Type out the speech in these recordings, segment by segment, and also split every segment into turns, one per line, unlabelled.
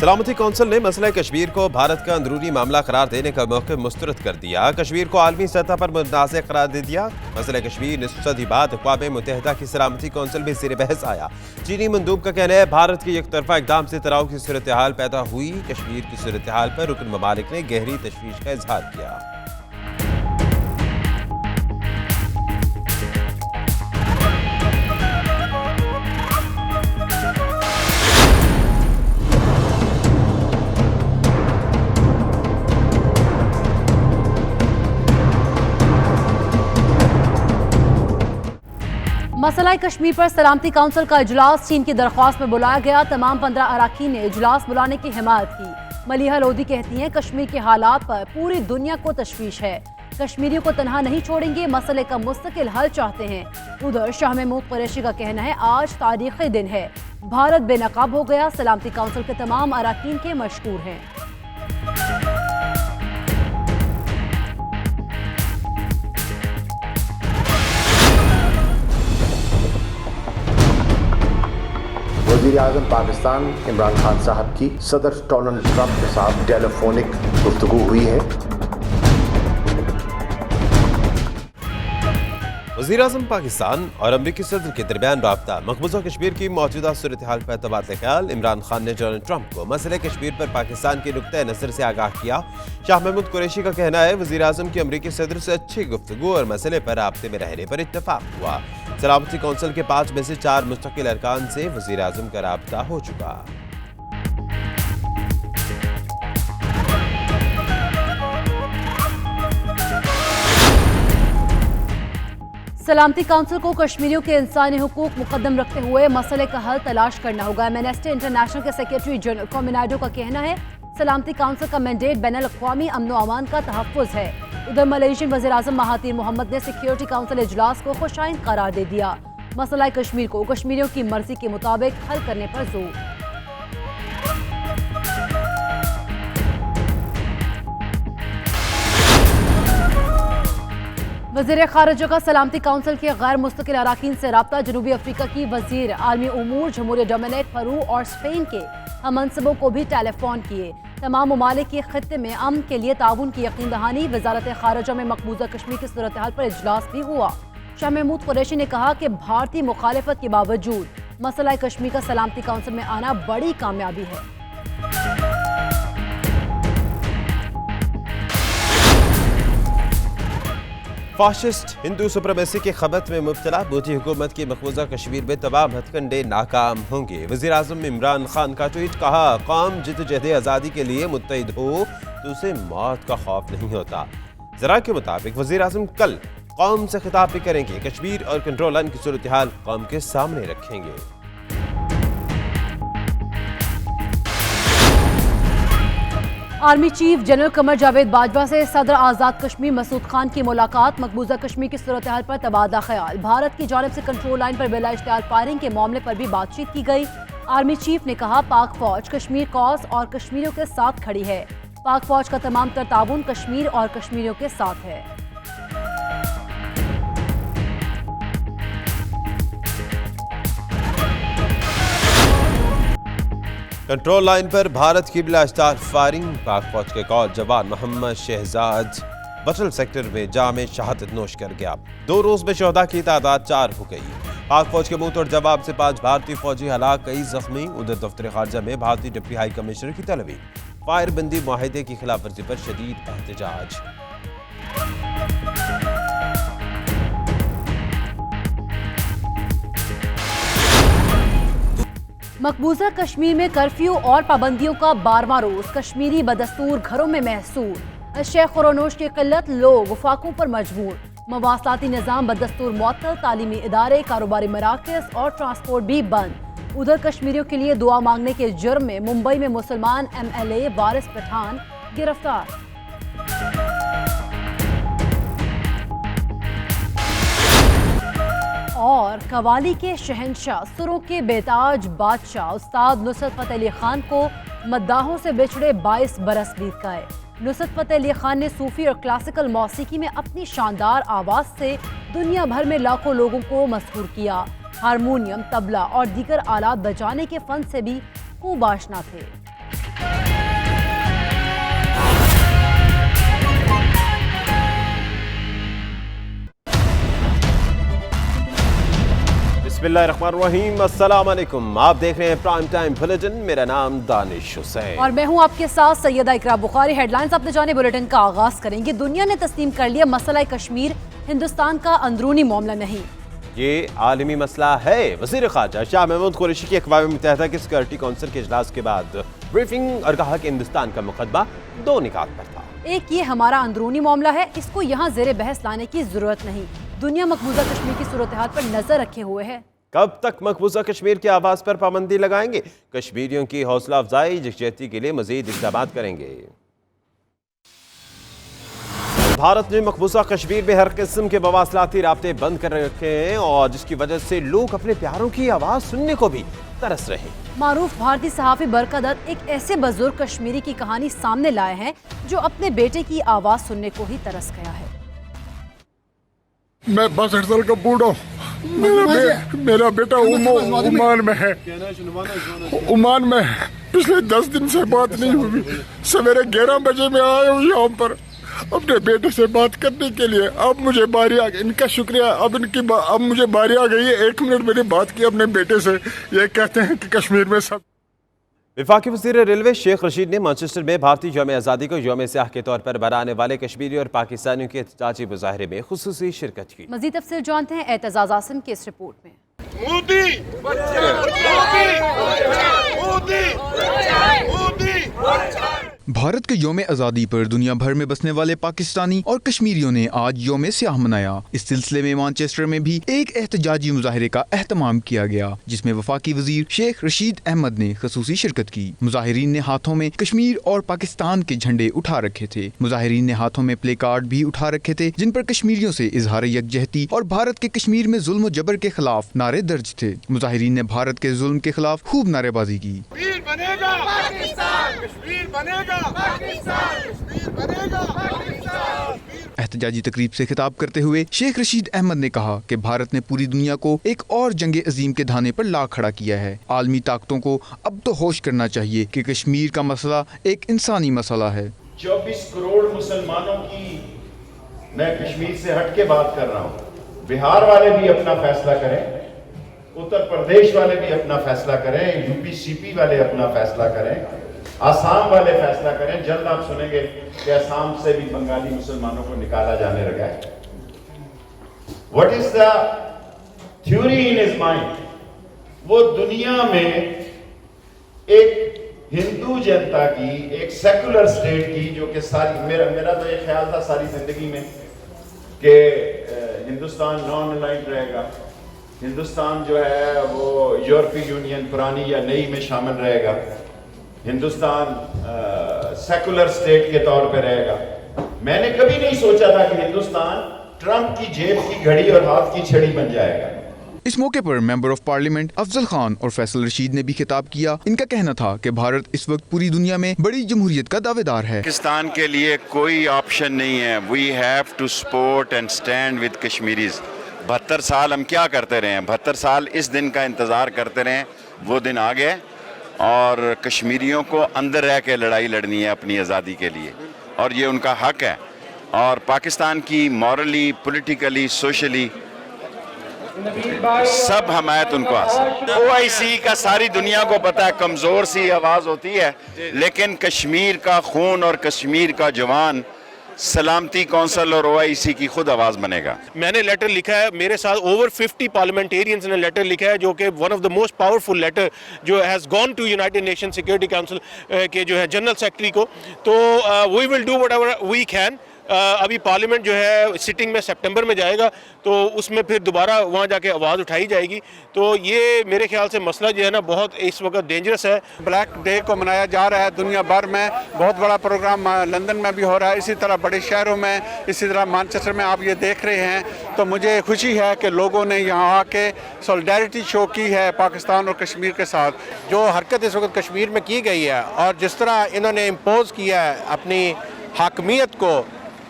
سلامتی کونسل نے مسئلہ کشمیر کو بھارت کا اندرونی معاملہ قرار دینے کا موقف مسترد کر دیا۔ کشمیر کو عالمی سطح پر متنازع قرار دے دیا۔ مسئلہ کشمیر نصف صدی بعد اقوام متحدہ کی سلامتی کونسل میں زیر بحث آیا۔ چینی مندوب کا کہنا ہے بھارت کے یک طرفہ اقدام سے تناؤ کی صورتحال پیدا ہوئی۔ کشمیر کی صورتحال پر رکن ممالک نے گہری تشویش کا اظہار کیا۔
مسئلہ کشمیر پر سلامتی کونسل کا اجلاس چین کی درخواست میں بلایا گیا۔ تمام 15 اراکین نے اجلاس بلانے کی حمایت کی۔ ملیحہ لودھی کہتی ہیں کشمیر کے حالات پر پوری دنیا کو تشویش ہے، کشمیریوں کو تنہا نہیں چھوڑیں گے، مسئلے کا مستقل حل چاہتے ہیں۔ ادھر شاہ محمود قریشی کا کہنا ہے آج تاریخی دن ہے، بھارت بے نقاب ہو گیا، سلامتی کونسل کے تمام اراکین کے مشکور ہیں۔
وزیر اعظم پاکستان عمران خان صاحب کی صدر ڈونلڈ ٹرمپ کے ساتھ ٹیلی فونک گفتگو ہوئی ہے۔
وزیر اعظم پاکستان اور امریکی صدر کے درمیان رابطہ۔ مقبوضہ کشمیر کی موجودہ صورتحال پر تبادلہ خیال۔ عمران خان نے ڈونلڈ ٹرمپ کو مسئلہ کشمیر پر پاکستان کے نقطہ نظر سے آگاہ کیا۔ شاہ محمود قریشی کا کہنا ہے وزیر اعظم کی امریکی صدر سے اچھی گفتگو اور مسئلے پر رابطے میں رہنے پر اتفاق ہوا۔ سلامتی کونسل کے 5 میں سے 4 مستقل ارکان سے وزیر اعظم کا رابطہ ہو چکا۔
سلامتی کونسل کو کشمیریوں کے انسانی حقوق مقدم رکھتے ہوئے مسئلے کا حل تلاش کرنا ہوگا۔ ایمنسٹی انٹرنیشنل کے سیکریٹری جنرل کومیناڈو کا کہنا ہے سلامتی کونسل کا مینڈیٹ بین الاقوامی امن و امان کا تحفظ ہے۔ ادھر ملیشین وزیر اعظم مہاتیر محمد نے سیکیورٹی کونسل اجلاس کو خوشائند قرار دے دیا۔ مسئلہ کشمیر کو کشمیریوں کی مرضی کے مطابق حل کرنے پر زور۔ وزیر خارجہ کا سلامتی کونسل کے غیر مستقل اراکین سے رابطہ۔ جنوبی افریقہ کی وزیر عالمی امور جمہوریہ ڈومینیک پیرو اور اسپین کے ہم منصبوں کو بھی ٹیلی فون کیے۔ تمام ممالک کے خطے میں امن کے لیے تعاون کی یقین دہانی۔ وزارت خارجہ میں مقبوضہ کشمیر کی صورتحال پر اجلاس بھی ہوا۔ شاہ محمود قریشی نے کہا کہ بھارتی مخالفت کے باوجود مسئلہ کشمیر کا سلامتی کونسل میں آنا بڑی کامیابی ہے۔
فاشسٹ ہندو سپریمیسی کے خبت میں مبتلا مودی حکومت کی مقبوضہ کشمیر میں تمام ہتھ کنڈے ناکام ہوں گے۔ وزیر اعظم عمران خان کا ٹویٹ، کہا قوم جدوجہد آزادی کے لیے متحد ہو تو اسے موت کا خوف نہیں ہوتا۔ ذرائع کے مطابق وزیر اعظم کل قوم سے خطاب بھی کریں گے، کشمیر اور کنٹرول لائن کی صورتحال قوم کے سامنے رکھیں گے۔
Army chief general Qamar Javed Bajwa سے صدر آزاد کشمیر مسعود خان کی ملاقات۔ مقبوضہ کشمیر کی صورتحال پر تبادلہ خیال۔ بھارت کی جانب سے کنٹرول لائن پر بلا اشتعال فائرنگ کے معاملے پر بھی بات چیت کی گئی۔ آرمی چیف نے کہا پاک فوج کشمیر کوز اور کشمیریوں کے ساتھ کھڑی ہے۔ پاک فوج کا تمام تر تعاون کشمیر اور کشمیریوں کے ساتھ ہے۔
کنٹرول لائن پر بھارت کی بلا اشتعال فائرنگ۔ پاک فوج کے کال جوان محمد شہزاد بٹل سیکٹر میں جام شہادت نوش کر گیا۔ 2 روز میں شہداء کی تعداد 4 ہو گئی۔ پاک فوج کے منہ توڑ جواب سے 5 بھارتی فوجی ہلاک، کئی زخمی۔ ادھر دفتر خارجہ میں بھارتی ڈپٹی ہائی کمشنر کی طلبی۔ فائر بندی معاہدے کی خلاف ورزی پر شدید احتجاج۔
مقبوضہ کشمیر میں کرفیو اور پابندیوں کا 12واں روز۔ کشمیری بدستور گھروں میں محصور۔ شیخ خورونوش کی قلت، لوگ وفاقوں پر مجبور۔ مواصلاتی نظام بدستور معطل، تعلیمی ادارے، کاروباری مراکز اور ٹرانسپورٹ بھی بند۔ ادھر کشمیریوں کے لیے دعا مانگنے کے جرم میں ممبئی میں مسلمان MLA وارث پٹھان گرفتار۔ اور قوالی کے شہنشاہ، سروں کے بیتاج بادشاہ استاد نصرت فتح علی خان کو مداحوں سے بچھڑے 22 برس بیت گئے۔ نصرت فتح علی خان نے صوفی اور کلاسیکل موسیقی میں اپنی شاندار آواز سے دنیا بھر میں لاکھوں لوگوں کو مسحور کیا۔ ہارمونیم، طبلہ اور دیگر آلات بجانے کے فن سے بھی خوب آشنا تھے۔
बिस्मिल्लाहिर्रहमानिर्रहीम, अस्सलाम वालेकुम। आप देख रहे हैं प्राइम टाइम बुलेटिन। मेरा नाम दानिश हुसैन
और मैं हूं आपके साथ सैयदा इकरा बुखारी। हेडलाइंस अपने जाने बुलेटिन का आगाज करेंगे। दुनिया ने तस्लीम कर लिया मसला कश्मीर हिंदुस्तान का अंदरूनी मामला नहीं,
ये आलमी मसला है। वज़ीर ख़ारजा शाह महमूद कुरैशी की अक़वाम मुत्तहिदा की सिक्योरिटी काउंसिल के इजलास के बाद ब्रीफिंग और कहा कि हिंदुस्तान का मुकदमा दो निकात पर था।
एक ये हमारा अंदरूनी मामला है, इसको यहाँ ज़ेरे बहस लाने की जरूरत नहीं। दुनिया मकबूजा कश्मीर की सूरत हाल पर नजर रखे हुए है।
कब तक मकबूजा कश्मीर की आवाज़ पर पाबंदी लगाएंगे? कश्मीरियों की हौसला अफजाई यकजहती के लिए मजीद इक़दाम करेंगे। भारत ने मकबूजा कश्मीर में हर किस्म के मवासलाती राब्ते बंद कर रखे हैं और जिसकी वजह से लोग अपने प्यारों की आवाज़ सुनने को भी तरस रहे हैं।
मारूफ भारतीय सहाफ़ी बरकत दत्त एक ऐसे बुजुर्ग कश्मीरी की कहानी सामने लाए हैं जो अपने बेटे की आवाज़ सुनने को ही तरस गया है।
मैं 62 साल का बूढ़ा हूँ। मेरा बेटा ओमान में है। ओमान में पिछले 10 दिन से बात नहीं हुई। सवेरे 11 बजे मैं आया हूँ यहाँ पर अपने बेटे से बात करने के लिए। अब मुझे बारी आ गई, इनका शुक्रिया। अब मुझे बारी आ गई है। 1 मिनट मैंने बात की अपने बेटे से। ये कहते हैं कि कश्मीर में सब।
वफाकी वज़ीर रेलवे शेख रशीद ने मैनचेस्टर में भारतीय यौम आज़ादी को यौम स्याह के तौर पर बनाने वाले कश्मीरी और पाकिस्तानियों के एहतजाजी मुजाहरे में खुसूसी शिरकत की।
मज़ीद तफसील जानते हैं एतजाज़ आसिम की इस रिपोर्ट में।
भारत के यौम आज़ादी पर दुनिया भर में बसने वाले पाकिस्तानी और कश्मीरियों ने आज यौम स्याह मनाया। इस सिलसिले में मैनचेस्टर में भी एक एहतजाजी मुजाहरे का एहतमाम किया गया, जिसमें वफाकी वजीर शेख रशीद अहमद ने खसूसी शिरकत की। मुजाहिरीन ने हाथों में कश्मीर और पाकिस्तान के झंडे उठा रखे थे। मुजाहिरीन ने हाथों में प्ले कार्ड भी उठा रखे थे, जिन पर कश्मीरियों से इजहार यकजहती और भारत के कश्मीर में जुल्म जबर के खिलाफ नारे दर्ज थे। मुजाहिरीन ने भारत के जुल्म के खिलाफ खूब नारेबाजी की। एहतजाजी तकरीब से खिताब करते हुए शेख रशीद अहमद ने कहा कि भारत ने पूरी दुनिया को एक और जंग अजीम के धाने पर ला खड़ा किया है। आलमी ताकतों को अब तो होश करना चाहिए कि कश्मीर का मसला एक इंसानी मसला है।
24 करोड़ मुसलमानों की मैं कश्मीर से हट के बात कर रहा हूँ। बिहार वाले भी अपना फैसला करें, उत्तर प्रदेश वाले भी अपना फैसला करें, यूपी सीपी वाले अपना फैसला करें, आसाम वाले फैसला करें। जल्द आप सुनेंगे कि आसाम से भी बंगाली मुसलमानों को निकाला जाने लगा है। What is the theory in his mind? वो दुनिया में एक हिंदू जनता की, एक सेकुलर स्टेट की, जो कि सारी मेरा तो ये ख्याल था सारी जिंदगी में कि हिंदुस्तान नॉन अलाइंड रहेगा, हिंदुस्तान जो है वो यूरोपीय यूनियन पुरानी या नई में शामिल रहेगा, हिंदुस्तान सेकुलर स्टेट के तौर पे रहेगा। मैंने कभी नहीं सोचा था कि हिंदुस्तान ट्रंप की जेब की घड़ी और हाथ की छड़ी बन जाएगा।
इस मौके पर member of parliament Afzal Khan और फैसल रशीद ने भी खिताब किया। इनका कहना था कि भारत इस वक्त पूरी दुनिया में बड़ी जमहूरियत का दावेदार है।
पाकिस्तान के लिए कोई ऑप्शन नहीं है। We have to support and stand with Kashmiris. 72 साल हम क्या करते रहे हैं? 72 साल इस दिन का इंतज़ार करते रहे। वो दिन आ गए और कश्मीरियों को अंदर रह के लड़ाई लड़नी है अपनी आज़ादी के लिए, और ये उनका हक है। और पाकिस्तान की मॉरली, पॉलिटिकली, सोशली सब हमायत उनको OIC का सारी दुनिया को पता है कमज़ोर सी आवाज़ होती है, लेकिन कश्मीर का खून और कश्मीर का जवान सलामती कौंसिल और OIC की खुद आवाज़ बनेगा।
मैंने लेटर लिखा है, मेरे साथ ओवर 50 पार्लियामेंटेरियंस ने लेटर लिखा है, जो कि one of the most powerful letter जो has gone to United Nation Security Council के जो है जनरल सेक्रेटरी को। तो we will do whatever we can. अभी पार्लियामेंट जो है सिटिंग में सितंबर में जाएगा, तो उसमें फिर दोबारा वहाँ जाके आवाज़ उठाई जाएगी। तो ये मेरे ख्याल से मसला जो है ना बहुत इस वक्त डेंजरस है।
ब्लैक डे को मनाया जा रहा है दुनिया भर में। बहुत बड़ा प्रोग्राम लंदन में भी हो रहा है, इसी तरह बड़े शहरों में, इसी तरह मैनचेस्टर में आप ये देख रहे हैं। तो मुझे खुशी है कि लोगों ने यहाँ आके सॉलिडारिटी शो की है पाकिस्तान और कश्मीर के साथ।
जो हरकत इस वक्त कश्मीर में की गई है और जिस तरह इन्होंने इम्पोज किया है अपनी हाकमियत को,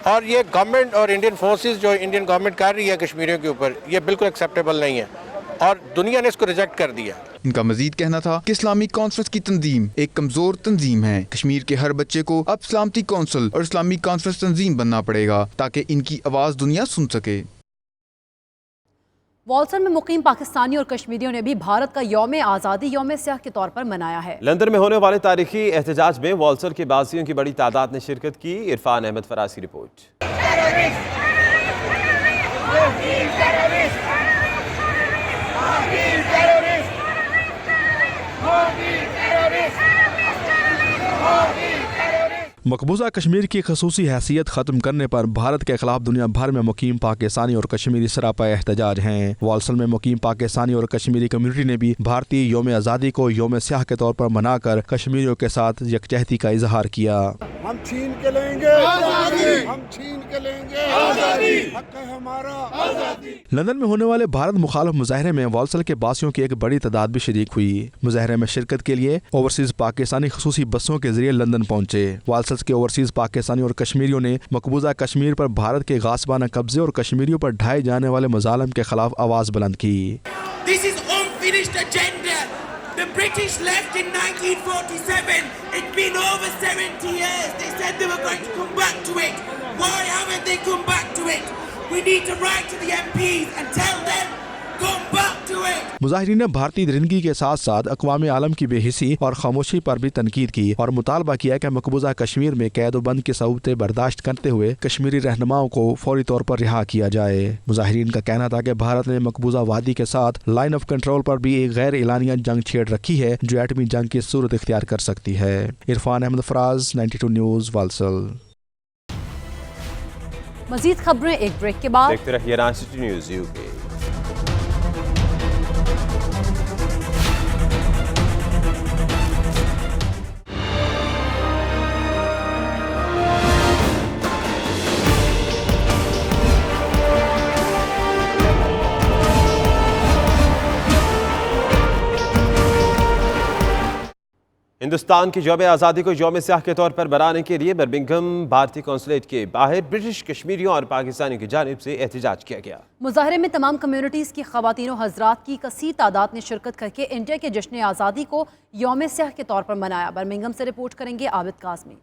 और ये गवर्नमेंट और इंडियन फोर्सेस जो इंडियन गवर्नमेंट कर रही है कश्मीरियों के ऊपर, ये बिल्कुल एक्सेप्टेबल नहीं है और दुनिया ने इसको रिजेक्ट कर दिया।
इनका मजीद कहना था कि इस्लामिक कॉन्फ्रेंस की तंजीम एक कमजोर तंजीम है। कश्मीर के हर बच्चे को अब सलामती कौंसिल और इस्लामिक कॉन्फ्रेंस तंजीम बनना पड़ेगा ताकि इनकी आवाज़ दुनिया सुन सके।
والسن میں مقیم پاکستانی اور کشمیریوں نے بھی بھارت کا یوم آزادی یوم سیاہ کے طور پر منایا ہے۔
لندن میں ہونے والے تاریخی احتجاج میں والسن کے بازیوں کی بڑی تعداد نے شرکت کی۔ عرفان احمد فراز کی رپورٹ۔
مقبوضہ کشمیر کی خصوصی حیثیت ختم کرنے پر بھارت کے خلاف دنیا بھر میں مقیم پاکستانی اور کشمیری سراپا احتجاج ہیں۔ والسن میں مقیم پاکستانی اور کشمیری کمیونٹی نے بھی بھارتی یوم آزادی کو یوم سیاہ کے طور پر منا کر کشمیریوں کے ساتھ یکجہتی کا اظہار کیا۔
ہم چھین کے لیں گے آزادی، ہم چھین کے لیں گے آزادی، حق ہے ہمارا آزادی۔
لندن میں ہونے والے بھارت مخالف مظاہرے میں والسن کے باسیوں کی ایک بڑی تعداد بھی شریک ہوئی۔ مظاہرے میں شرکت کے لیے اوورسیز پاکستانی خصوصی بسوں کے ذریعے لندن پہنچے۔ والسن کے اوورسیز پاکستانی اور کشمیریوں نے مقبوضہ کشمیر پر بھارت کے غاصبانہ قبضے اور کشمیریوں پر ڈھائے جانے والے مظالم کے خلاف آواز بلند کی۔
This is unfinished agenda. The British left in 1947. It's been over 70 years. They said they were going to come back to it. Why haven't they come back to it? We need to write to the MPs and tell them, come back to it.
مظاہرین نے بھارتی درندگی کے ساتھ ساتھ اقوام عالم کی بے حسی اور خاموشی پر بھی تنقید کی اور مطالبہ کیا کہ مقبوضہ کشمیر میں قید و بند کی صعوبتیں برداشت کرتے ہوئے کشمیری رہنماؤں کو فوری طور پر رہا کیا جائے۔ مظاہرین کا کہنا تھا کہ بھارت نے مقبوضہ وادی کے ساتھ لائن آف کنٹرول پر بھی ایک غیر اعلانیہ جنگ چھیڑ رکھی ہے جو ایٹمی جنگ کی صورت اختیار کر سکتی ہے۔ عرفان احمد فراز، 92 نیوز، والسل۔
مزید خبریں ایک بریک کے بعد۔
دیکھتے رہیے رائے سٹی نیوز UK۔ ہندوستان کی یوم آزادی کو یوم سیاہ کے طور پر منانے کے لیے برمنگھم بھارتی قونصلیٹ کے باہر برٹش کشمیریوں اور پاکستانیوں کی جانب سے احتجاج کیا گیا۔
مظاہرے میں تمام کمیونٹیز کی خواتین و حضرات کی کثیر تعداد نے شرکت کر کے انڈیا کے جشن آزادی کو یوم سیاہ کے طور پر منایا۔ برمنگھم سے رپورٹ کریں گے عابد قاسمی۔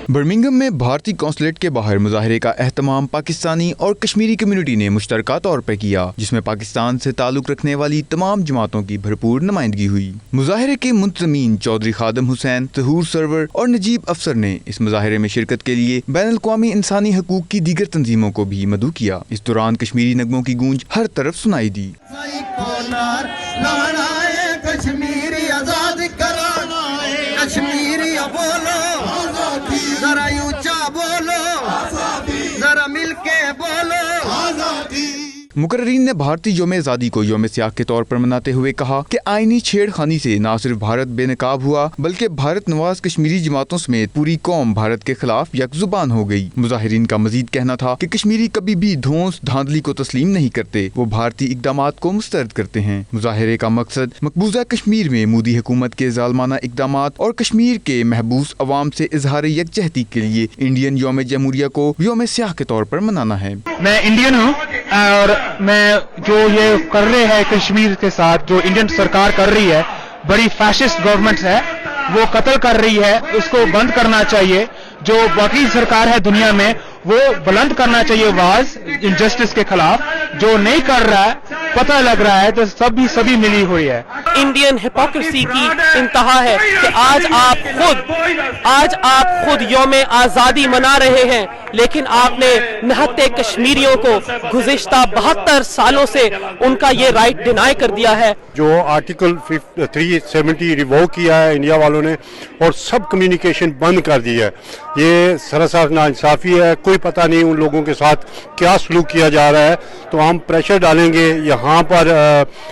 برمنگھم میں بھارتی قونصلیٹ کے باہر مظاہرے کا اہتمام پاکستانی اور کشمیری کمیونٹی نے مشترکہ طور پر کیا، جس میں پاکستان سے تعلق رکھنے والی تمام جماعتوں کی بھرپور نمائندگی ہوئی۔ مظاہرے کے منتظمین چودھری خادم حسین، ظہور سرور اور نجیب افسر نے اس مظاہرے میں شرکت کے لیے بین الاقوامی انسانی حقوق کی دیگر تنظیموں کو بھی مدعو کیا۔ اس دوران کشمیری نغموں کی گونج ہر طرف سنائی دی۔
کشمیری بولو، ذرا اونچا بولو، ذرا مل کے بولو آزادی۔
مقررین نے بھارتی یوم آزادی کو یوم سیاہ کے طور پر مناتے ہوئے کہا کہ آئینی چھیڑ خانی سے نہ صرف بھارت بے نقاب ہوا بلکہ بھارت نواز کشمیری جماعتوں سمیت پوری قوم بھارت کے خلاف یک زبان ہو گئی۔ مظاہرین کا مزید کہنا تھا کہ کشمیری کبھی بھی دھونس دھاندلی کو تسلیم نہیں کرتے، وہ بھارتی اقدامات کو مسترد کرتے ہیں۔ مظاہرے کا مقصد مقبوضہ کشمیر میں مودی حکومت کے ظالمانہ اقدامات اور کشمیر کے محبوس عوام سے اظہار یکجہتی کے لیے انڈین یوم جمہوریہ کو یوم سیاہ کے طور پر منانا ہے۔
میں انڈین ہوں اور میں جو یہ کر رہے ہیں کشمیر کے ساتھ، جو انڈین سرکار کر رہی ہے، بڑی فیشسٹ گورنمنٹ ہے، وہ قتل کر رہی ہے، اس کو بند کرنا چاہیے۔ جو باقی سرکار ہے دنیا میں وہ بلند کرنا چاہیے آواز انجسٹس کے خلاف، جو نہیں کر رہا ہے پتہ لگ رہا ہے تو سبھی ملی ہوئی ہے۔
انڈین ہپوکریسی کی انتہا ہے کہ آج آپ خود یوم آزادی منا رہے ہیں، لیکن آپ نے نہتے کشمیریوں کو گزشتہ 72 سالوں سے ان کا یہ رائٹ ڈینائی کر دیا ہے۔
جو آرٹیکل 370 ریووک کیا ہے انڈیا والوں نے اور سب کمیونیکیشن بند کر دی ہے، یہ سراسر ناانصافی ہے۔ کوئی پتہ نہیں ان لوگوں کے ساتھ کیا سلوک کیا جا رہا ہے، تو ہم پریشر ڈالیں گے یہاں پر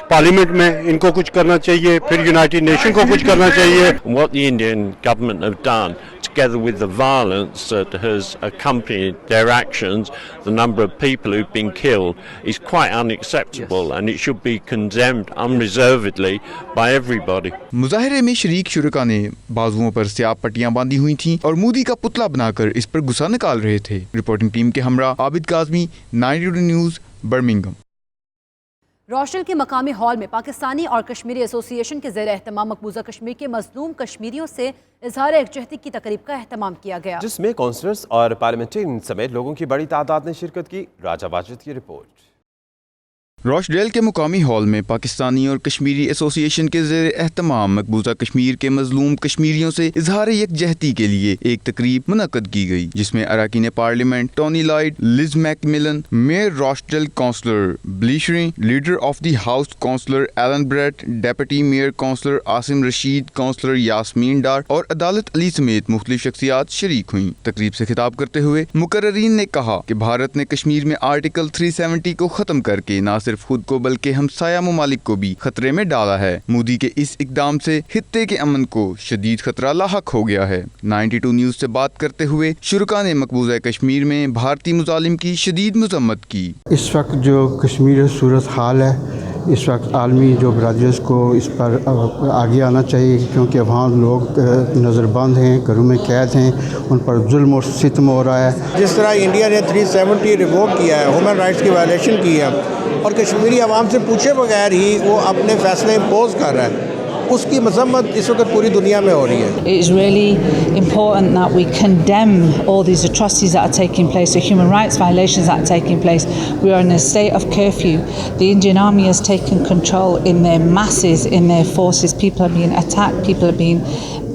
پارلیمنٹ میں، ان کو کچھ کرنا چاہیے، پھر یونائٹڈ نیشن کو کچھ کرنا چاہیے۔
What the Indian government have done, together with the violence that has accompanied their actions, the number of people who've been killed, is quite unacceptable, and it should be condemned unreservedly by everybody.
مظاہرے میں شریک شرکا نے بازوؤں پر سیاہ پٹیاں باندھی ہوئی تھیں اور مودی کا پتلا بنا کر اس پر غصہ نکال رہے تھے۔ رپورٹنگ ٹیم کے ہمراہ عابد کاظمی، 92 نیوز، برمنگھم۔
روشل کے مقامی ہال میں پاکستانی اور کشمیری ایسوسی ایشن کے زیر اہتمام مقبوضہ کشمیر کے مظلوم کشمیریوں سے اظہار یکجہتی کی تقریب کا اہتمام کیا گیا،
جس میں کونسلرز اور پارلیمنٹرین سمیت لوگوں کی بڑی تعداد نے شرکت کی۔ راجہ واجد کی رپورٹ۔
روش ڈیل کے مقامی ہال میں پاکستانی اور کشمیری ایسوسی ایشن کے زیر اہتمام مقبوضہ کشمیر کے مظلوم کشمیریوں سے اظہار یکجہتی کے لیے ایک تقریب منعقد کی گئی، جس میں اراکین parliament Tony Lloyd, Liz McMillan, mayor Rochdale councillor بلیشری، leader of the house councillor Allen Brett, deputy mayor councillor Asim Rashid, councillor Yasmeen Dar اور عدالت علی سمیت مختلف شخصیات شریک ہوئیں۔ تقریب سے خطاب کرتے ہوئے مقررین نے کہا کہ بھارت نے کشمیر میں آرٹیکل 370 کو ختم کر کے نہ صرف خود کو بلکہ ہمسایہ ممالک کو بھی خطرے میں ڈالا ہے۔ مودی کے اس اقدام سے خطے کے امن کو شدید خطرہ لاحق ہو گیا ہے۔ 92 نیوز سے بات کرتے ہوئے شرکا نے مقبوضہ کشمیر میں بھارتی مظالم کی شدید مذمت کی۔
اس وقت جو کشمیر صورت حال ہے، اس وقت عالمی جو برادریز کو اس پر آگے آنا چاہیے، کیونکہ وہاں لوگ نظر بند ہیں، گھروں میں قید ہیں، ان پر ظلم اور ستم ہو رہا ہے۔
جس طرح انڈیا نے 370 ریووک کیا ہے، ہیومن رائٹس کی وائلیشن کی ہے، اور کشمیری عوام سے پوچھے بغیر ہی وہ اپنے فیصلے امپوز کر رہا ہے، اس کی مذمت اس وقت پوری دنیا میں ہو رہی ہے۔
It is really important that we condemn all these atrocities that are taking place, the human rights violations that are taking place. We are in a state of curfew. The Indian Army has taken control in their masses, in their forces. People are being attacked, people are being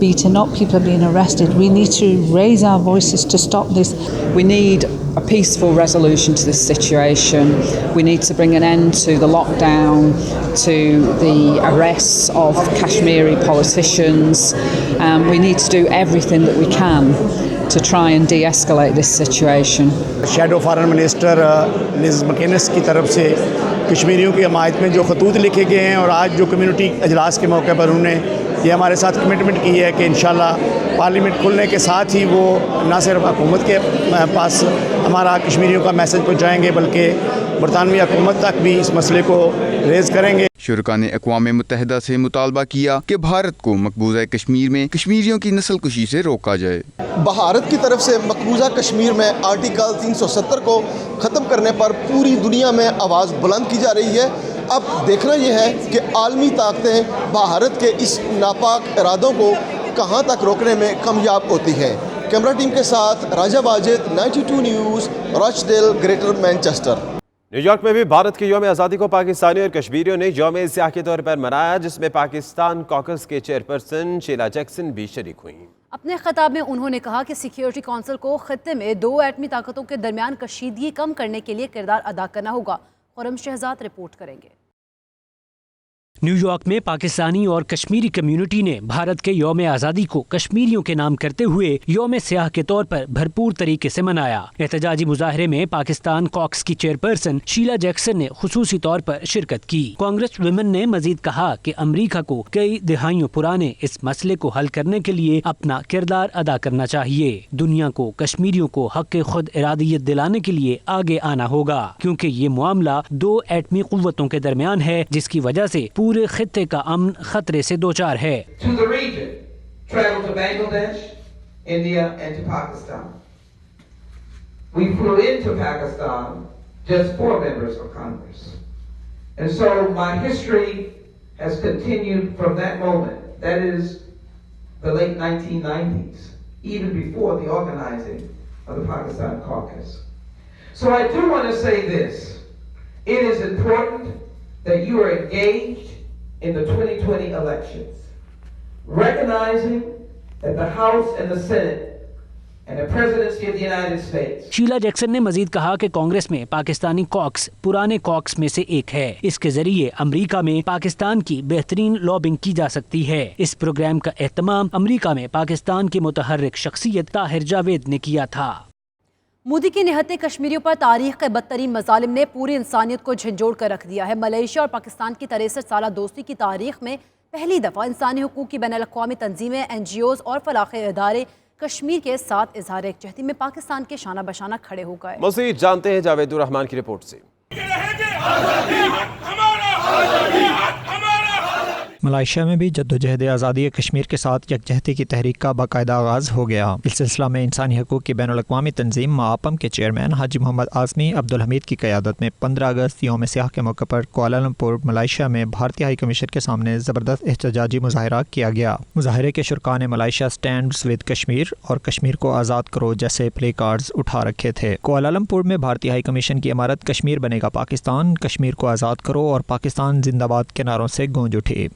beaten up, people are being arrested. We need to raise our voices to stop this.
We need a peaceful resolution to this situation. We need to bring an end to the lockdown, to the arrests of Kashmiri politicians. We need to do everything that we can to try and de-escalate this situation.
Shadow foreign minister Liz McInnes کی طرف سے کشمیریوں کی حمایت میں جو خطوط لکھے گئے ہیں، اور آج جو کمیونٹی اجلاس کے موقع پر انہوں نے یہ ہمارے ساتھ کمٹمنٹ کی ہے کہ انشاءاللہ پارلیمنٹ کھلنے کے ساتھ ہی وہ نہ صرف حکومت کے پاس ہمارا کشمیریوں کا میسج پہنچائیں گے، بلکہ برطانوی حکومت تک بھی اس مسئلے کو ریز کریں گے۔
شرکا نے اقوام متحدہ سے مطالبہ کیا کہ بھارت کو مقبوضہ کشمیر میں کشمیریوں کی نسل کشی سے روکا جائے۔
بھارت کی طرف سے مقبوضہ کشمیر میں آرٹیکل 370 کو ختم کرنے پر پوری دنیا میں آواز بلند کی جا رہی ہے۔ اب دیکھنا یہ ہے کہ عالمی طاقتیں بھارت کے اس ناپاک ارادوں کو کہاں تک روکنے میں کامیاب ہوتی ہیں۔ کیمرہ ٹیم کے ساتھ Raja Wajid, 92 news, Rochdale, Greater Manchester.
New York میں بھی بھارت کے یوم آزادی کو پاکستانی اور کشمیریوں نے یوم سیاہ کے طور پر منایا، جس میں پاکستان کاکس کے چیئرپرسن شیلا جیکسن بھی شریک ہوئیں۔
اپنے خطاب میں انہوں نے کہا کہ سیکیورٹی کونسل کو خطے میں 2 ایٹمی طاقتوں کے درمیان کشیدگی کم کرنے کے لیے کردار ادا کرنا ہوگا۔ خرم شہزاد رپورٹ کریں گے۔
نیو یارک میں پاکستانی اور کشمیری کمیونٹی نے بھارت کے یوم آزادی کو کشمیریوں کے نام کرتے ہوئے یوم سیاہ کے طور پر بھرپور طریقے سے منایا۔ احتجاجی مظاہرے میں پاکستان کاکس کی چیئرپرسن شیلا جیکسن نے خصوصی طور پر شرکت کی۔ کانگریس ویمن نے مزید کہا کہ امریکہ کو کئی دہائیوں پرانے اس مسئلے کو حل کرنے کے لیے اپنا کردار ادا کرنا چاہیے۔ دنیا کو کشمیریوں کو حق خود ارادیت دلانے کے لیے آگے آنا ہوگا، کیونکہ یہ معاملہ 2 ایٹمی قوتوں کے درمیان ہے، جس کی وجہ سے پورے خطے کا امن خطرے سے دوچار ہے۔
To the region, traveled to Bangladesh, India and to Pakistan. We flew into Pakistan, just 4 members of Congress. And so my history has continued from that moment. That is the late 1990s, even before the organizing of the Pakistan caucus. So I do want to say this. It is important that you are engaged in the 2020 elections, recognizing that the House and the Senate and the Presidency of the United States.
Sheila Jackson نے مزید کہا کہ کانگریس میں Pakistani cocks پرانے cocks میں سے ایک ہے۔ اس کے ذریعے امریکہ میں پاکستان کی بہترین لابنگ کی جا سکتی ہے۔ اس پروگرام کا اہتمام امریکہ میں پاکستان کی متحرک شخصیت طاہر جاوید نے کیا تھا۔
مودی کی نہتے کشمیریوں پر تاریخ کے بدترین مظالم نے پوری انسانیت کو جھنجھوڑ کر رکھ دیا ہے۔ ملائیشیا اور پاکستان کی 63 سالہ دوستی کی تاریخ میں پہلی دفعہ انسانی حقوق کی بین الاقوامی تنظیمیں، NGOs اور فلاحی ادارے کشمیر کے ساتھ اظہار یکجہتی میں پاکستان کے شانہ بشانہ کھڑے ہو گئے۔
مزید جانتے ہیں جاوید الرحمان کی رپورٹ سے۔
मलाइशिया में भी जद्दोजहद आज़ादी कश्मीर के साथ यकजहती की तहरीक का बाकायदा आगाज़ हो गया। इस सिलसिला में इंसानी हकूक़ की बैनुल-अक़वामी तंजीम मापम के चेयरमैन हाजी मोहम्मद आज़मी अब्दुल हमीद की क़यादत में 15 अगस्त यौम सियाह के मौके पर कुआलालंपुर मलाइशिया में भारतीय हाई कमीशन के सामने ज़बरदस्त एहतजाजी मुज़ाहरा किया गया। मुज़ाहरे के शुरका ने मलाइशिया स्टैंड्स विद कश्मीर और कश्मीर को आज़ाद करो जैसे प्ले कार्ड्स उठा रखे थे। कुआलालंपुर में भारतीय हाई कमीशन की इमारत कश्मीर बनेगा पाकिस्तान, कश्मीर को आज़ाद करो और पाकिस्तान जिंदाबाद के नारों से गूंज उठी।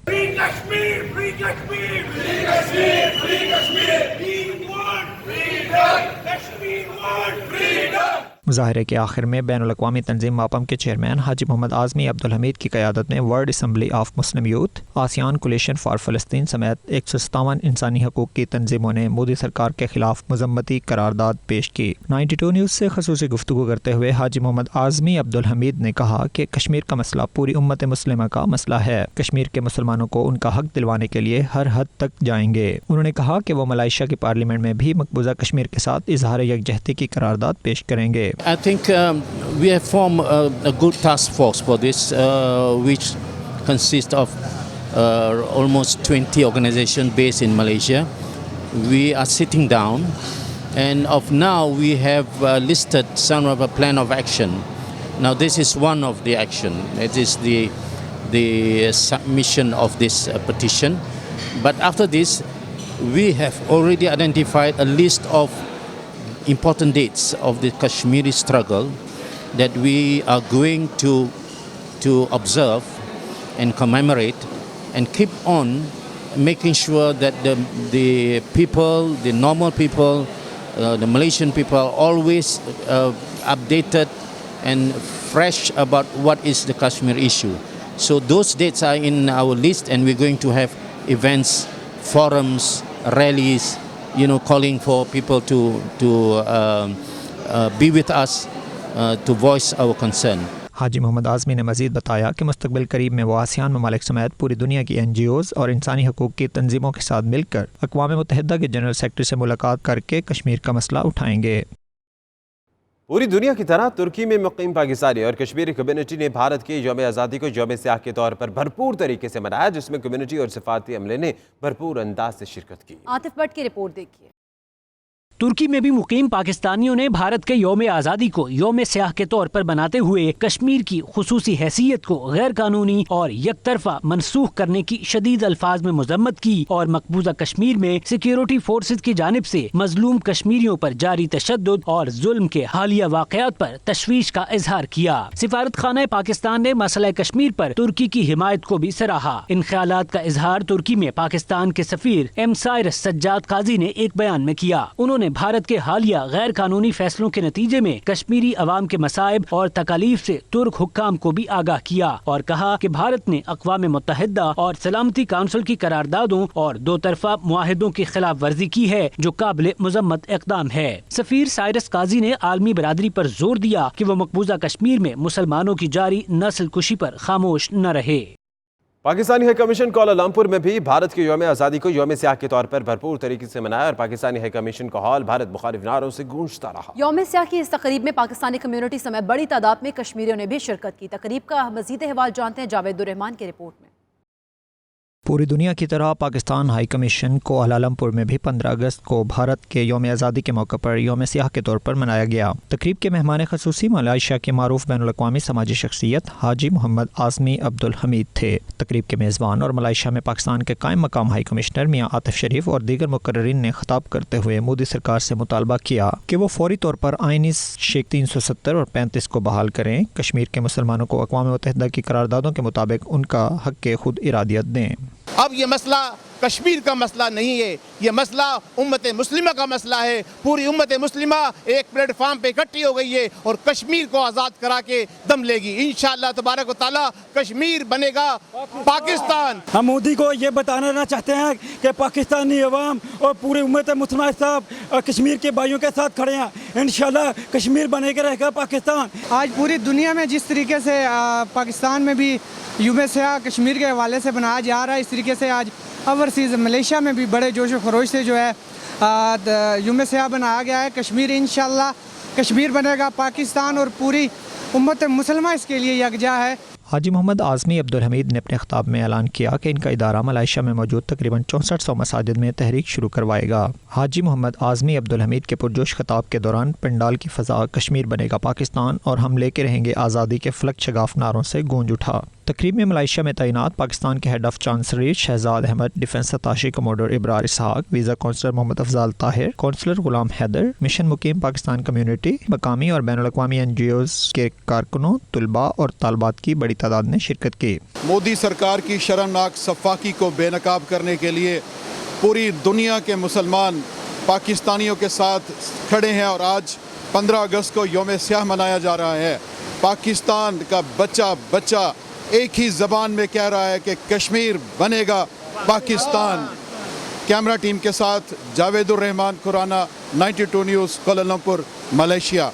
मुज़ाहरे के आखिर में बैनुल-अक़वामी तंजीम मापम के चेयरमैन हाजी मोहम्मद आज़मी अब्दुल हमीद की क़यादत में World Assembly of Muslim Youth, Asian coalition for फ़लस्तीन समेत 157 इंसानी हकूक़ की तंजीमों ने मोदी सरकार के खिलाफ मज़म्मती करारदाद पेश की। 92 न्यूज़ से ख़ुसूसी गुफ्तगू करते हुए हाजी मोहम्मद आज़मी अब्दुल हमीद ने कहा कि कश्मीर का मसला पूरी उम्मत मुस्लिमा का मसला है। कश्मीर के मुसलमानों को उनका हक दिलवाने के लिए हर हद तक जाएंगे। उन्होंने कहा कि वो मलाइशिया की पार्लियामेंट में भी मकबूजा कश्मीर के साथ इजहार यकजहती की करारदाद पेश करेंगे।
I think we have formed a good task force for this, which consists of almost 20 organizations based in Malaysia. We are sitting down, and of now we have listed some of a plan of action. Now this is one of the action. It is the submission of this petition. But after this, we have already identified a list of important dates of the Kashmiri struggle that we are going to observe and commemorate and keep on making sure that the people, the normal people, the Malaysian people are always updated and fresh about what is the Kashmir issue. So those dates are in our list, and we're going to have events, forums, rallies, calling for people to be with us, to voice our concern.
हाजी मोहम्मद आज़मी ने मज़ीद बताया कि मुस्तक़बिल करीब में वो ASEAN ममालिक समेत पूरी दुनिया की NGOs और इंसानी हकूक़ की तंजीमों के साथ मिलकर अक़वाम मुत्तहिदा के जनरल सेक्रेटरी से मुलाकात करके कश्मीर का मसला उठाएंगे।
पूरी दुनिया की तरह तुर्की में मुक़ीम पाकिस्तानी और कश्मीरी कम्युनिटी ने भारत के यौम आज़ादी को यौम सियाह के तौर पर भरपूर तरीके से मनाया, जिसमें कम्युनिटी और सफारती अमले ने भरपूर अंदाज से शिरकत की।
आतिफ भट्ट की रिपोर्ट देखिए।
तुर्की में भी मुकीम पाकिस्तानियों ने भारत के यौम आज़ादी को यौम सियाह के तौर पर बनाते हुए कश्मीर की खुसूसी हैसियत को गैर कानूनी और एक तरफा मनसूख करने की शदीद अल्फाज में मजम्मत की और मकबूजा कश्मीर में सिक्योरिटी फोर्सेज की जानिब से मजलूम कश्मीरियों पर जारी तशद्दुद और जुल्म के हालिया वाक़यात पर तशवीश का इजहार किया। सिफारत खाना पाकिस्तान ने मसला कश्मीर पर तुर्की की हिमायत को भी सराहा। इन ख्यालात का इजहार तुर्की में पाकिस्तान के सफीर एम साइरस सज्जाद काजी ने एक बयान में किया। उन्होंने भारत के हालिया गैर कानूनी फैसलों के नतीजे में कश्मीरी अवाम के मसाइब और तकालीफ से तुर्क हुक्काम को भी आगाह किया और कहा कि भारत ने अक़वाम मुत्तहिदा और सलामती काउंसिल की करारदादों और दो तरफा मुआहिदों की खिलाफ वर्जी की है, जो काबिल मुजम्मत इक़दाम है। सफीर साइरस काजी ने आलमी बरादरी पर जोर दिया कि वो मकबूजा कश्मीर में मुसलमानों की जारी नस्ल कुशी पर खामोश न रहे।
पाकिस्तानी हाई कमीशन कुआलालंपुर में भी भारत के यौम आज़ादी को यौम सियाह के तौर पर भरपूर तरीके से मनाया और पाकिस्तानी हाई कमीशन का हॉल भारत मुखालिफ नारों से गूंजता रहा।
यौम सियाह की इस तकरीब में पाकिस्तानी कम्युनिटी समेत बड़ी तादाद में कश्मीरियों ने भी शिरकत की। तकरीब का मजीद अहवाल जानते हैं जावेद रहमान की रिपोर्ट में।
पूरी दुनिया की तरह पाकिस्तान हाई कमीशन कुआलालंपुर में भी 15 अगस्त को भारत के यौम आज़ादी के मौके पर यौम सियाह के तौर पर मनाया गया। तकरीब के मेहमान ख़ुसूसी मलाइशिया के मारूफ बैनुल-अक़वामी समाजी शख्सियत हाजी मोहम्मद आज़मी अब्दुल हमीद थे। तकरीब के मेज़बान और मलाइशिया में पाकिस्तान के कायम मकाम हाई कमिश्नर मियाँ आतिफ शरीफ और दीगर मुकर्ररीन ने खिताब करते हुए मोदी सरकार से मुतालबा किया कि वो फौरी तौर पर आईनी शेख 370 और 35 को बहाल करें, कश्मीर के मुसलमानों को अक़वाम मुत्तहिदा की करारदादों के मुताबिक उनका हक़ खुद इरादियत दें।
अब ये मसला कश्मीर का मसला नहीं है, ये मसला उम्मत मुस्लिमा का मसला है। पूरी उम्मत मुस्लिमा एक प्लेटफार्म पे इकट्ठी हो गई है और कश्मीर को आज़ाद करा के दम लेगी। इंशाअल्लाह तबारक व तआला कश्मीर बनेगा पाकिस्तान।
हम मोदी को ये बताना चाहते हैं कि पाकिस्तानी अवाम और पूरी उम्मत मुस्लिमा साहब कश्मीर के भाइयों के साथ खड़े हैं। इंशाअल्लाह कश्मीर बनेगा रहेगा पाकिस्तान।
आज पूरी दुनिया में जिस तरीके से पाकिस्तान में भी यौम सियाह कश्मीर के हवाले से बनाया जा रहा है, इस तरीके से आज ओवरसीज़ मलेशिया में भी बड़े जोश व खरोश से जो है यौम सियाह बनाया गया है। कश्मीर इंशाअल्लाह कश्मीर बनेगा पाकिस्तान और पूरी उम्मत मुसलमान इसके लिए यकजा है।
हाजी मोहम्मद आज़मी अब्दुल हमीद ने अपने खिताब में ऐलान किया कि इनका इदारा मलेशिया में मौजूद तकरीबन 6400 मसाजिद में तहरीक शुरू करवाएगा। हाजी मोहम्मद आज़मी अब्दुल हमीद के पुरजोश खिताब के दौरान पंडाल की फ़ज़ा कश्मीर बनेगा पाकिस्तान और हम लेके रहेंगे आज़ादी के फलक शगाफ नारों से गूंज उठा। तकरीब में मलेशिया में तैनात पाकिस्तान के head of chancellery Shahzad Ahmad, defence attache commodore Ibrar Ishaq, visa counsellor Mohammad Afzal Tahir, counsellor Ghulam Haider, mission मुकीम पाकिस्तान कम्युनिटी, मकामी और बैनुल अक़वामी NGOs के कारकुनों, तुलबा और तालबात की बड़ी तादाद ने शिरकत की।
मोदी सरकार की शर्मनाक सफाकी को बेनकाब करने के लिए पूरी दुनिया के मुसलमान पाकिस्तानियों के साथ खड़े हैं और आज 15 अगस्त को यौम स्याह मनाया जा रहा है। पाकिस्तान का बच्चा एक ही ज़बान में कह रहा है कि कश्मीर बनेगा पाकिस्तान। कैमरा टीम के साथ Javedur Rehman Khurana, 92 news, Kuala Lumpur, Malaysia.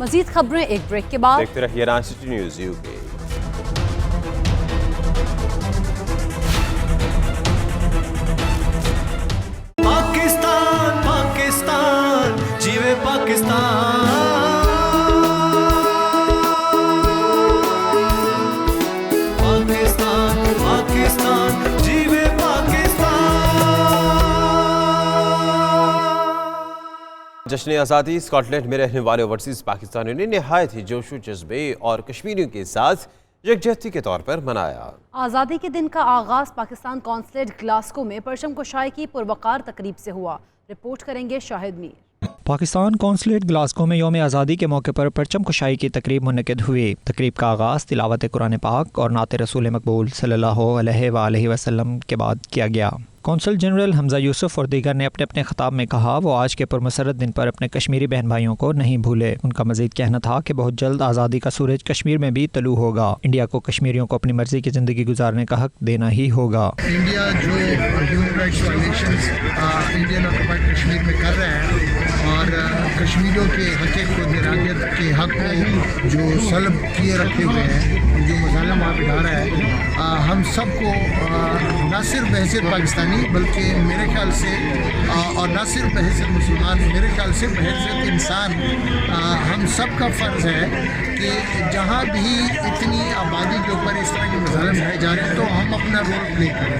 मज़ीद खबरें एक ब्रेक के बाद।
देखते रहिए 92 न्यूज़ UK।
पाकिस्तान पाकिस्तान जीवे पाकिस्तान, पाकिस्तान पाकिस्तान जीवे पाकिस्तान।
जश्न आज़ादी स्कॉटलैंड में रहने वाले ओवरसीज़ पाकिस्तानियों ने नहायत ही जोशो जज्बे और कश्मीरियों के साथ यकजहती के तौर पर मनाया।
आज़ादी के दिन का आगाज़ पाकिस्तान कौंसलेट ग्लासगो में परचम कुशाई की पुरवकार तकरीब से हुआ। रिपोर्ट करेंगे शाहिद मीर।
पाकिस्तान कौंसलेट ग्लासगो में यौम आज़ादी के मौके पर परचम कुशाई की तकरीब मुनक़िद हुई। तकरीब का आगाज़ तिलावत कुरान पाक और नात रसूल मकबूल सल्लल्लाहु अलैहि वसल्लम के बाद किया गया। कौंसल जनरल हमजा यूसुफ और दीगर ने अपने अपने खिताब में कहा वो आज के पुरमसरत दिन पर अपने कश्मीरी बहन भाइयों को नहीं भूले। उनका मजीद कहना था कि बहुत जल्द आज़ादी का सूरज कश्मीर में भी तलू होगा। इंडिया को कश्मीरियों को अपनी मर्जी की ज़िंदगी गुजारने का हक देना ही होगा।
इंडिया जो human rights violations Indian occupied Kashmir में कर रहा है और कश्मीरियों के खुदइरादियत के हक को जो सलब किए रखे हुए हैं, जो मज़ालिम आप ढा रहा है, हम सबको न सिर्फ बहैसियत पाकिस्तानी बल्कि मेरे ख्याल से और न सिर्फ बहैसियत मुसलमान, मेरे ख्याल से बहैसियत इंसान हम सब का फ़र्ज़ है कि जहाँ भी इतनी आबादी के ऊपर इस तरह के मज़ालिम ढाए जा रहे हैं तो हम अपना रोल प्ले करें।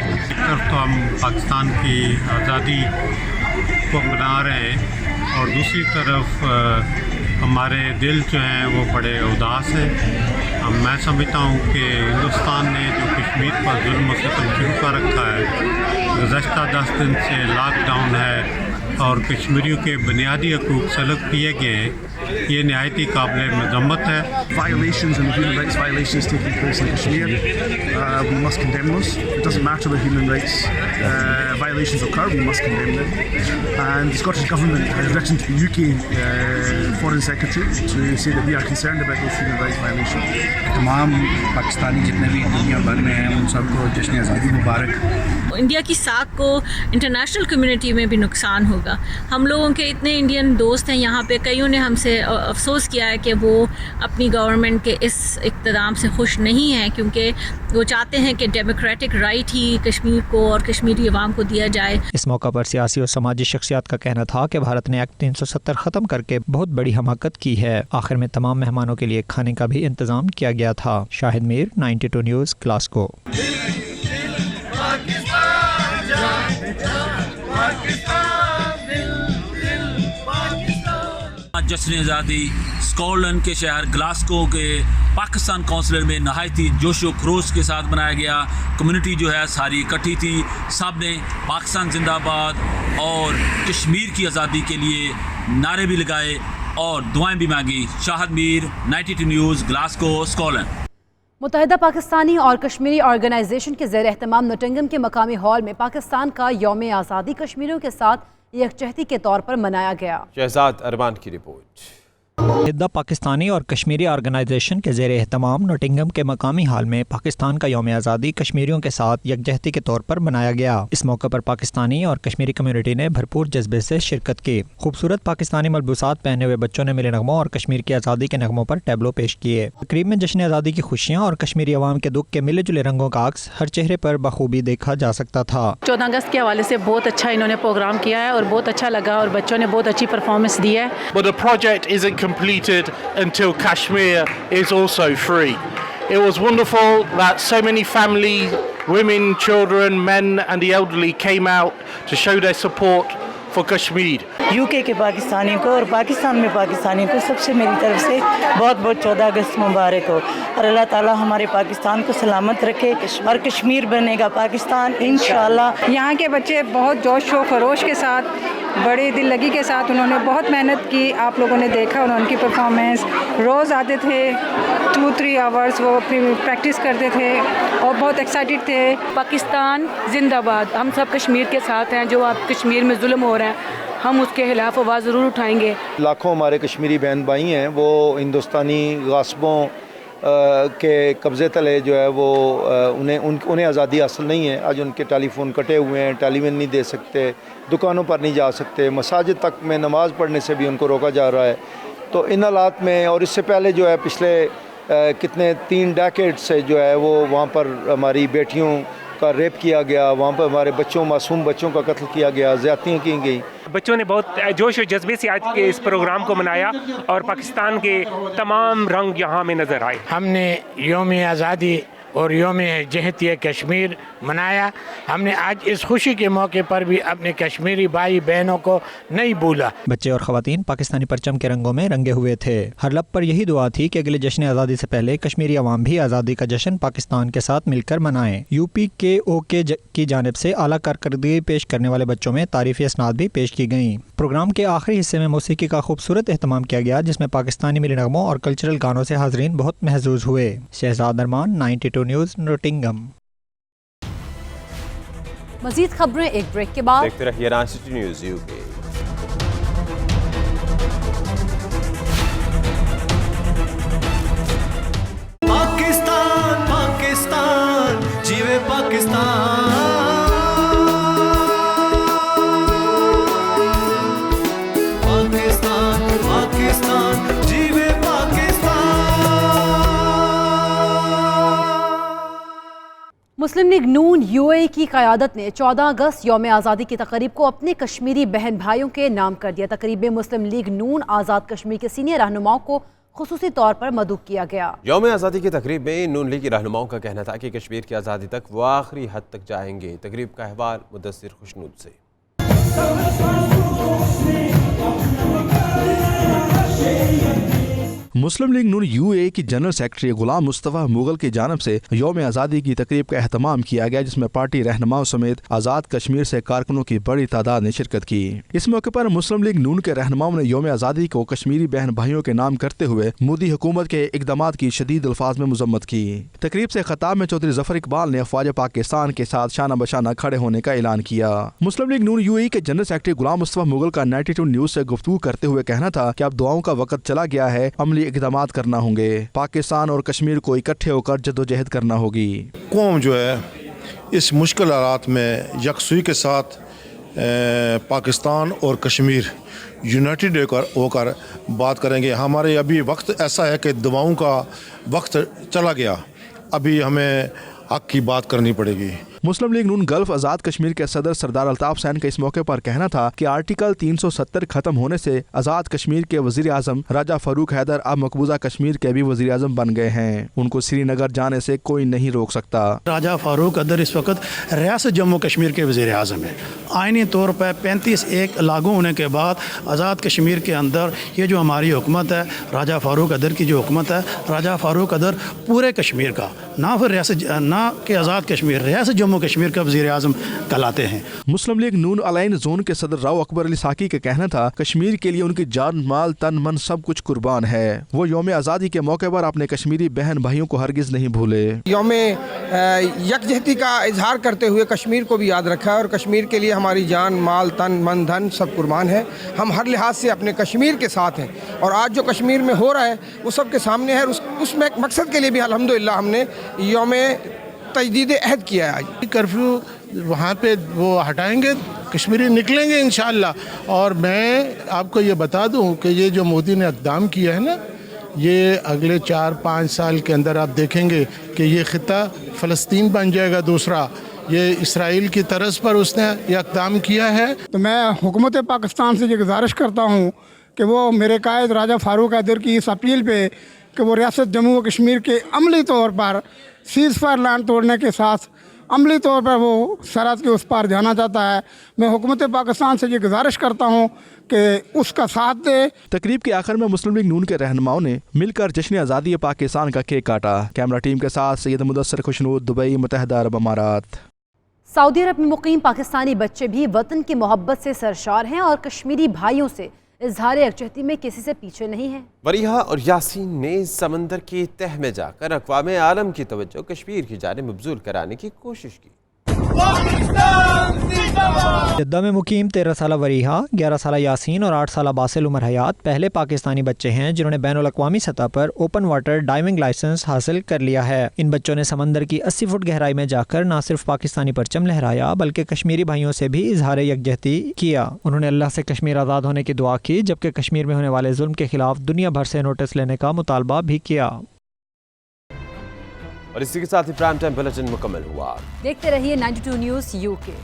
तो हम पाकिस्तान की आज़ादी को मना रहे हैं और दूसरी तरफ हमारे दिल जो हैं वो बड़े उदास हैं। मैं समझता हूँ कि हिंदुस्तान ने जो कश्मीर पर जुल्म सितम शुरू कर रखा है, गुज़श्ता 10 दिन से लॉकडाउन है और कश्मीरियों के बुनियादी हकूक़ सलब किए गए हैं, ये नहायत ही काबिल मज़म्मत है।
Violations and human rights violations taking place in Kashmir, we must condemn those. It doesn't matter where human rights violations occur, we must condemn them. And the Scottish Government has written to the UK Foreign Secretary to say that we are concerned about those human rights violations.
तमाम पाकिस्तानी जितने भी दुनिया भर में हैं उन सबको जश्न आज़ादी मुबारक।
इंडिया की साख को इंटरनेशनल कम्युनिटी में भी नुकसान होगा। हम लोगों के इतने इंडियन दोस्त हैं यहाँ पे, कईयों ने हमसे अफसोस किया है कि वो अपनी गवर्नमेंट के इस इक़्तिदाम से खुश नहीं हैं, क्योंकि वो चाहते हैं कि डेमोक्रेटिक राइट ही कश्मीर को और कश्मीरी अवाम को दिया जाए।
इस मौका पर सियासी और समाजी शख्सियात का कहना था कि भारत ने एक्ट 370 ख़त्म करके बहुत बड़ी हमाकत की है। आखिर में तमाम मेहमानों के लिए खाने का भी इंतज़ाम किया गया था। Shahid Mir, 92 news, Glasgow.
जश्न आज़ादी स्कॉटलैंड के शहर ग्लासगो के पाकिस्तान कौंसलेट में नहायती जोशो खरोश के साथ मनाया गया। कम्युनिटी जो है सारी इकट्ठी थी, सब ने पाकिस्तान जिंदाबाद और कश्मीर की आज़ादी के लिए नारे भी लगाए और दुआएं भी मांगी। Shahid Mir, 92 news, Glasgow, Scotland.
मुत्तहिदा पाकिस्तानी और कश्मीरी ऑर्गेनाइजेशन के ज़ेर एहतमाम नोटिंगम के मकामी हॉल में पाकिस्तान का यौम आज़ादी कश्मीरियों के साथ यकजहती के तौर पर मनाया गया।
शहजाद अरमान की रिपोर्ट।
मुत्तहिदा पाकिस्तानी और कश्मीरी ऑर्गेनाइजेशन के ज़ेर एहतमाम नोटिंगम के मकामी हाल में पाकिस्तान का यौम आज़ादी कश्मीरियों के साथ यकजहती के तौर पर मनाया गया। इस मौके पर पाकिस्तानी और कश्मीरी कम्युनिटी ने भरपूर जज्बे से शिरकत की। खूबसूरत पाकिस्तानी मलबूसात पहने हुए बच्चों ने मिले नगमों और कश्मीर की आज़ादी के नगमों पर टैबलो पेश किए। तकरीब में जश्न आज़ादी की खुशियाँ और कश्मीरी अवाम के दुख के मिले जुले रंगों का अक्स हर चेहरे पर बखूबी देखा जा सकता था।
14 अगस्त के हवाले से बहुत अच्छा इन्होंने प्रोग्राम किया है और बहुत अच्छा लगा और बच्चों ने बहुत अच्छी परफॉर्मेंस दी है।
But the project isn't
completed until Kashmir is also free. It was wonderful that so many families, women, children, men and the elderly came out to show their support for Kashmir.
UK के पाकिस्तानियों को और पाकिस्तान में पाकिस्तानियों को सबसे मेरी तरफ से बहुत बहुत 14 अगस्त मुबारक हो और अल्लाह ताला हमारे पाकिस्तान को सलामत रखे और कश्मीर बनेगा पाकिस्तान इंशाल्लाह।
यहाँ के बच्चे बहुत जोश व खरोश के साथ, बड़ी दिल लगी के साथ उन्होंने बहुत मेहनत की। आप लोगों ने देखा उनकी परफॉर्मेंस, रोज़ आते थे 2-3 आवर्स वो अपनी प्रैक्टिस करते थे और बहुत एक्साइटेड थे। पाकिस्तान जिंदाबाद, हम सब कश्मीर के साथ हैं। जो आप कश्मीर में जुल्म हो रहा है हम उसके खिलाफ आवाज़ ज़रूर उठाएंगे।
लाखों हमारे कश्मीरी बहन भाई हैं वो हिंदुस्तानी गासबों के कब्ज़े तले जो है वो उन्हें आज़ादी हासिल नहीं है। आज उनके टेलीफोन कटे हुए हैं, टेलीविज़न नहीं दे सकते, दुकानों पर नहीं जा सकते, मसाजिद तक में नमाज़ पढ़ने से भी उनको रोका जा रहा है। तो इन हालात में और इससे पहले जो है पिछले कितने 3 डेकेड से जो है वो वहाँ पर हमारी बेटियों का रेप किया गया, वहाँ पर हमारे बच्चों, मासूम बच्चों का कत्ल किया गया, ज़्यादतियाँ की गई।
बच्चों ने बहुत जोश और जज्बे से आज के इस प्रोग्राम को मनाया और पाकिस्तान के तमाम रंग यहाँ में नज़र आए।
हमने यौम आज़ादी और यौम जहतिया कश्मीर मनाया। हमने आज इस खुशी के मौके पर भी अपने कश्मीरी भाई बहनों को नहीं भूला।
बच्चे और ख़वातीन पाकिस्तानी परचम के रंगों में रंगे हुए थे। हर लब पर यही दुआ थी कि अगले जश्न आज़ादी से पहले कश्मीरी अवाम भी आज़ादी का जश्न पाकिस्तान के साथ मिलकर मनाएं। UPKOK की जानिब से आला कारकर्दगी पेश करने वाले बच्चों में तारीफ़ी असनाद भी पेश की गईं। प्रोग्राम के आखिरी हिस्से में मौसीकी का खूबसूरत एहतमाम किया गया, जिसमें पाकिस्तानी मिली नगमों और कल्चरल गानों से हाज़रीन बहुत महजूज हुए। शहजाद अरमान, 92 न्यूज़, नोटिंगम।
मज़ीद खबरें एक ब्रेक के बाद।
देखते रहिए 92 न्यूज़ UK।
पाकिस्तान पाकिस्तान जीवे पाकिस्तान, पाकिस्तान पाकिस्तान जीवे पाकिस्तान।
मुस्लिम लीग नून UAE की क़यादत ने 14 अगस्त यौम आज़ादी की तकरीब को अपने कश्मीरी बहन भाइयों के नाम कर दिया। तकरीब में मुस्लिम लीग नून आज़ाद कश्मीर के सीनियर रहनुमाओं को खुसूसी तौर पर मदऊ किया गया। यौम
आज़ादी की तकरीब में नून लीग की रहनुमाओं का कहना था कि कश्मीर की आज़ादी तक वो आखिरी हद तक जाएंगे। तकरीब का अहवाल मुदस्सिर खुशनूद से।
मुस्लिम लीग नून UAE की जनरल सेक्रेटरी गुलाम मुस्तफ़ा मुगल की जानिब से यौम आज़ादी की तकरीब का एहतमाम किया गया, जिसमें पार्टी रहनुमाओं समेत आज़ाद कश्मीर से कारकुनों की बड़ी तादाद ने शिरकत की। इस मौके पर मुस्लिम लीग नून के रहनुमाओं ने यौम आज़ादी को कश्मीरी बहन भाइयों के नाम करते हुए मोदी हुकूमत के इकदामात की शदीद अल्फाज में मजम्मत की। तकरीब से खिताब में चौधरी जफर इकबाल ने अफवाज पाकिस्तान के साथ शाना बशाना खड़े होने का ऐलान किया। मुस्लिम लीग नून UAE के जनरल सेक्रेटरी गुलाम मुस्तफ़ा मुगल का 92 न्यूज़ से गुफ्तगू करते हुए कहना था कि अब दुआओं का वक्त चला गया है, अमली इक़दामात करना होंगे। पाकिस्तान और कश्मीर को इकट्ठे होकर जद्दोजहद करना होगी।
कौम जो है इस मुश्किल हालात में यकसुई के साथ पाकिस्तान और कश्मीर यूनाइटेड होकर बात करेंगे। हमारे अभी वक्त ऐसा है कि दवाओं का वक्त चला गया, अभी हमें हक की बात करनी पड़ेगी।
मुस्लिम लीग नून गल्फ आज़ाद कश्मीर के सदर सरदार अल्ताफ हुसैन का इस मौके पर कहना था कि आर्टिकल 370 खत्म होने से आज़ाद कश्मीर के वज़ीर आज़म राजा फारूक हैदर अब मकबूजा कश्मीर के भी वज़ीर आज़म बन गए हैं। उनको श्रीनगर जाने से कोई नहीं रोक सकता।
राजा फारूक हैदर इस वक्त रियासत जम्मू कश्मीर के वज़ीर आज़म है। आइनी तौर पर 35(1) लागू होने के बाद आज़ाद कश्मीर के अंदर ये जो हमारी हुकूमत है, राजा फारूक हैदर की जो हुकूमत है, राजा फारूक हैदर पूरे कश्मीर का, ना फिर रियासत ना कि आज़ाद कश्मीर, रियासत जम्मू कश्मीर का वज़ीर आज़म कहलाते हैं।
मुस्लिम लीग नून अलाइन जोन के सदर राव अकबर अली साकी का कहना था कश्मीर के लिए उनकी जान, माल, तन, मन सब कुछ कुर्बान है। वो यौम आज़ादी के मौके पर अपने कश्मीरी बहन भाइयों को हरगिज़ नहीं भूले।
यौम यकजहती का इजहार करते हुए कश्मीर को भी याद रखा है और कश्मीर के लिए हमारी जान, माल, तन, मन, धन सब कुर्बान है। हम हर लिहाज से अपने कश्मीर के साथ हैं और आज जो कश्मीर में हो रहा है वो सबके सामने है। उस मकसद के लिए भी अल्हम्दुलिल्लाह हमने यौम तजदीद अहद किया है। आज
कर्फ्यू वहाँ पे वो हटाएंगे, कश्मीरी निकलेंगे इंशाअल्लाह। और मैं आपको ये बता दूँ कि ये जो मोदी ने इक़दाम किया है ना, ये अगले 4-5 साल के अंदर आप देखेंगे कि ये ख़िता फ़लस्तीन बन जाएगा दूसरा। ये इसराइल की तर्ज पर उसने ये इक़दाम किया है।
तो मैं हुकूमत पाकिस्तान से ये गुजारिश करता हूँ
कि वो मेरे कायद राजा फारूक हैदर की इस अपील पे कि वो रियासत जम्मू व कश्मीर के अमली तौर पर सीज़ फायर प्लान तोड़ने के साथ अमली तौर पर वो सरहद के उस पार जाना चाहता है। मैं हुकूमत पाकिस्तान से ये गुजारिश करता हूँ कि उसका साथ दे।
तकरीब के आखिर में मुस्लिम लीग नून के रहनुमाओं ने मिलकर जश्न आज़ादी पाकिस्तान का केक काटा। कैमरा टीम के साथ सैयद मुदस्सर खुशनूद, दुबई, मुत्तहिदा अरब अमारात।
सऊदी अरब में मुकीम पाकिस्तानी बच्चे भी वतन की मोहब्बत से सरशार हैं और कश्मीरी भाइयों से इजहार यकजहती में किसी से पीछे नहीं है।
वरीहा और यासीन ने समंदर की तह में जाकर अक़वाम आलम की तवज्जो कश्मीर की जानिब मबज़ूल कराने की कोशिश की।
जद्दा में मुकीम 13 साला वरीहा, 11 साला यासीन और 8 साला बासिल उमर हयात पहले पाकिस्तानी बच्चे हैं जिन्होंने बैनुल अक़वामी सतह पर ओपन वाटर डाइविंग लाइसेंस हासिल कर लिया है। इन बच्चों ने समंदर की 80 फुट गहराई में जाकर न सिर्फ पाकिस्तानी परचम लहराया बल्कि कश्मीरी भाइयों से भी इजहार यकजहती किया। उन्होंने अल्लाह से कश्मीर आज़ाद होने की दुआ की, जबकि कश्मीर में होने वाले जुल्म के खिलाफ दुनिया भर से नोटिस लेने का मुतालबा भी किया।
और इसी के साथ ही प्राइम टाइम बुलेटिन मुकम्मल हुआ।
देखते रहिए 92 न्यूज़ UK।